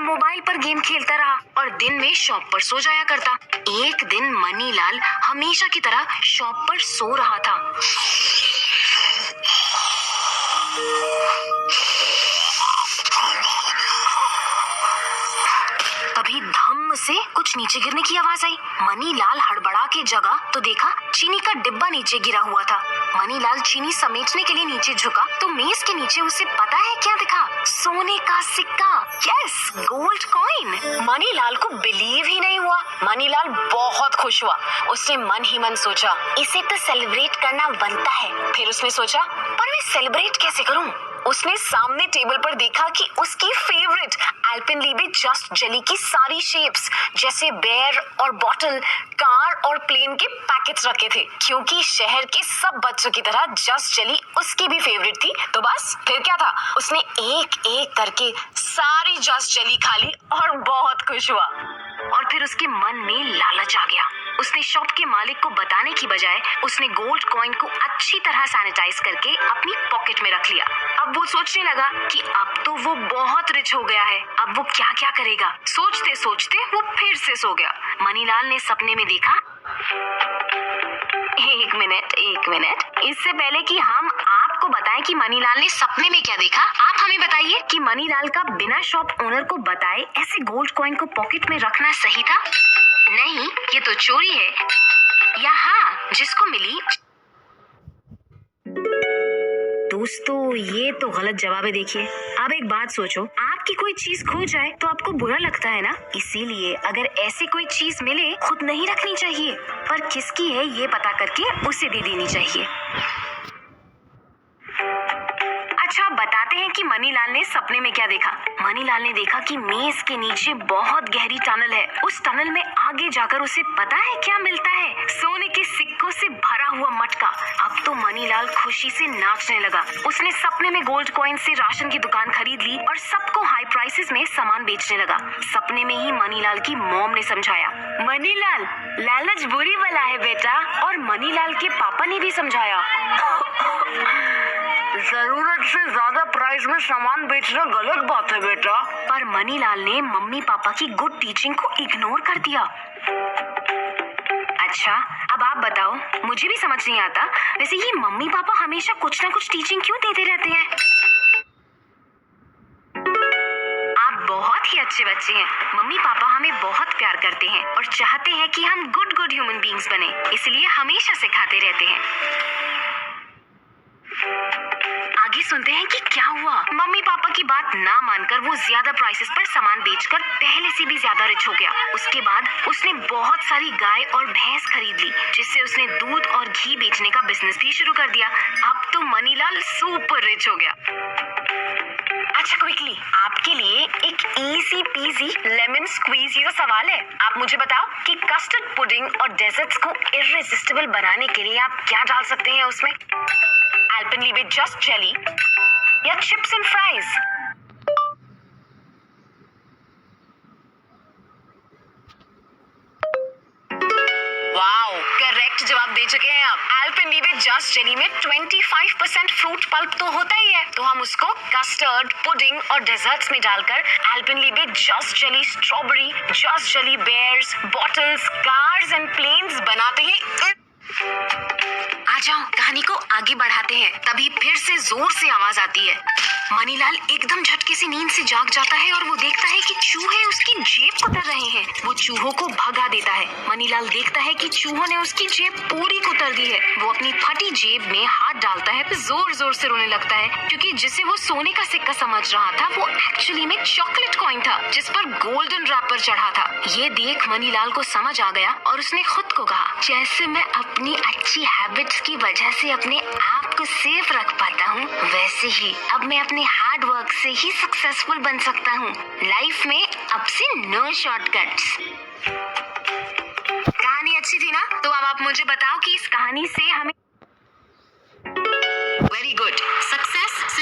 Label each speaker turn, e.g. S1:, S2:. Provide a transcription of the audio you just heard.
S1: Mobile पर game खेलता रहा और दिन में शॉप पर सो जाया करता। एक दिन मनीलाल हमेशा की तरह शॉप पर सो रहा था। तभी धम से कुछ नीचे गिरने की आवाज आई। मनीलाल हड़बड़ा के जगा तो देखा चीनी का डिब्बा नीचे गिरा हुआ था। मनीलाल चीनी समेटने के लिए नीचे झुका तो मेज के नीचे उसे पता है क्या दिखा? सोने का सिक्का। Yes, gold coin. मनीलाल को बिलीव ही नहीं हुआ। मनीलाल बहुत खुश हुआ। उसने मन ही मन सोचा, इसे तो सेलिब्रेट करना बनता है। फिर उसने सोचा, पर मैं सेलिब्रेट कैसे करूं? उसने सामने टेबल पर देखा कि उसकी फेवरेट एल्पेनलीबे जस्ट जेली की सारी शेप्स जैसे बेयर और बॉटल, कार और प्लेन के पैकेट्स रखे थे। क्योंकि शहर के सब बच्चों की तरह जस्ट जेली उसकी भी फेवरेट थी, तो बस फिर क्या था, उसने एक एक करके सारी जस्ट जेली खा ली और बहुत खुश हुआ। और फिर उसके मन में लालच आ गया। उसने शॉप के मालिक को बताने की बजाय उसने गोल्ड कॉइन को अच्छी तरह सैनिटाइज करके अपनी पॉकेट में रख लिया। अब वो सोचने लगा कि अब तो वो बहुत रिच हो गया है, अब वो क्या क्या करेगा। सोचते सोचते वो फिर से सो गया। मनीलाल ने सपने में देखा, एक मिनट, इससे पहले कि हम आपको बताएं कि मनीलाल ने सपने में क्या देखा, आप हमें बताइए कि मनीलाल का बिना शॉप ओनर को बताए ऐसे गोल्ड कॉइन को पॉकेट में रखना सही था? नहीं, ये तो चोरी है। या हाँ, जिसको मिली। दोस्तों, ये तो गलत जवाब है। देखिए, अब एक बात सोचो, आपकी कोई चीज खो जाए तो आपको बुरा लगता है ना? इसीलिए अगर ऐसी कोई चीज मिले खुद नहीं रखनी चाहिए, पर किसकी है ये पता करके उसे दे देनी चाहिए। अच्छा, बताते हैं कि मनीलाल ने सपने में क्या देखा। मनीलाल ने देखा कि मेज के नीचे बहुत गहरी टनल है। उस टनल में आगे जाकर उसे पता है क्या मिलता है? सोने के सिक्कों से भरा हुआ मटका। अब तो मनीलाल खुशी से नाचने लगा। उसने सपने में गोल्ड कॉइन से राशन की दुकान खरीद ली और सबको हाई प्राइसेस में सामान बेचने लगा। सपने में ही मनीलाल की मॉम ने समझाया, मनीलाल, लालच बुरी बला है बेटा। और मनीलाल के पापा ने भी समझाया, जरूरत से ज्यादा प्राइस में सामान बेचना गलत बात है बेटा। पर मनीलाल ने मम्मी पापा की गुड टीचिंग को इग्नोर कर दिया। अच्छा, अब आप बताओ, मुझे भी समझ नहीं आता, वैसे ये मम्मी पापा हमेशा कुछ ना कुछ टीचिंग क्यों देते रहते हैं? आप बहुत ही अच्छे बच्चे हैं। मम्मी पापा हमें बहुत प्यार करते हैं और चाहते हैं कि हम गुड ह्यूमन बीइंग्स बने, इसलिए हमेशा सिखाते रहते हैं। आगे सुनते हैं कि क्या हुआ। मम्मी पापा की बात ना मानकर वो ज्यादा प्राइसेस पर सामान बेचकर पहले से भी ज्यादा रिच हो गया। उसके बाद उसने बहुत सारी गाय और भैंस खरीद ली, जिससे उसने दूध और घी बेचने का बिजनेस भी शुरू कर दिया। अब तो मनीलाल सुपर रिच हो गया। अच्छा, क्विकली आपके लिए एक इजी पीजी लेमन स्क्वीज का सवाल है। आप मुझे बताओ कि कस्टर्ड पुडिंग और डेजर्ट्स को इररेसिस्टिबल बनाने के लिए आप क्या डाल सकते हैं उसमें? एल्पेनलीबे जस्ट जेली या chips and fries? Wow, correct जवाब दे चुके हैं आप। एल्पेनलीबे जस्ट जेली में 25% फ्रूट पल्प तो होता ही है, तो हम उसको कस्टर्ड, पुडिंग और डेजर्ट्स में डालकर Alpenliebe just jelly strawberry, just jelly bears, bottles, cars and planes बनाते हैं। आ जाओ, कहानी को आगे बढ़ाते हैं। तभी फिर से जोर से आवाज आती है। मनीलाल एकदम झटके से नींद से जाग जाता है और वो देखता है कि चूहे उसकी जेब कुतर रहे हैं। वो चूहों को भगा देता है। मनीलाल देखता है कि चूहों ने उसकी जेब पूरी कुतर दी है। वो अपनी फटी जेब में हाथ डालता है, फिर जोर जोर से रोने लगता है, क्योंकि जिसे वो सोने का सिक्का समझ रहा था वो एक्चुअली में चॉकलेट कॉइन था, जिस पर गोल्डन रैपर चढ़ा था। ये देख मनीलाल को समझ आ गया और उसने खुद को कहा, जैसे मैं अपनी अच्छी हैबिट्स की वजह से अपने आप को सेफ रख पाता हूँ, वैसे ही अब मैं अपने हार्ड वर्क से ही सक्सेसफुल बन सकता हूँ। लाइफ में अब से नो शॉर्टकट्स। कहानी अच्छी थी ना? तो अब आप मुझे बताओ कि इस कहानी से हमें वेरी गुड।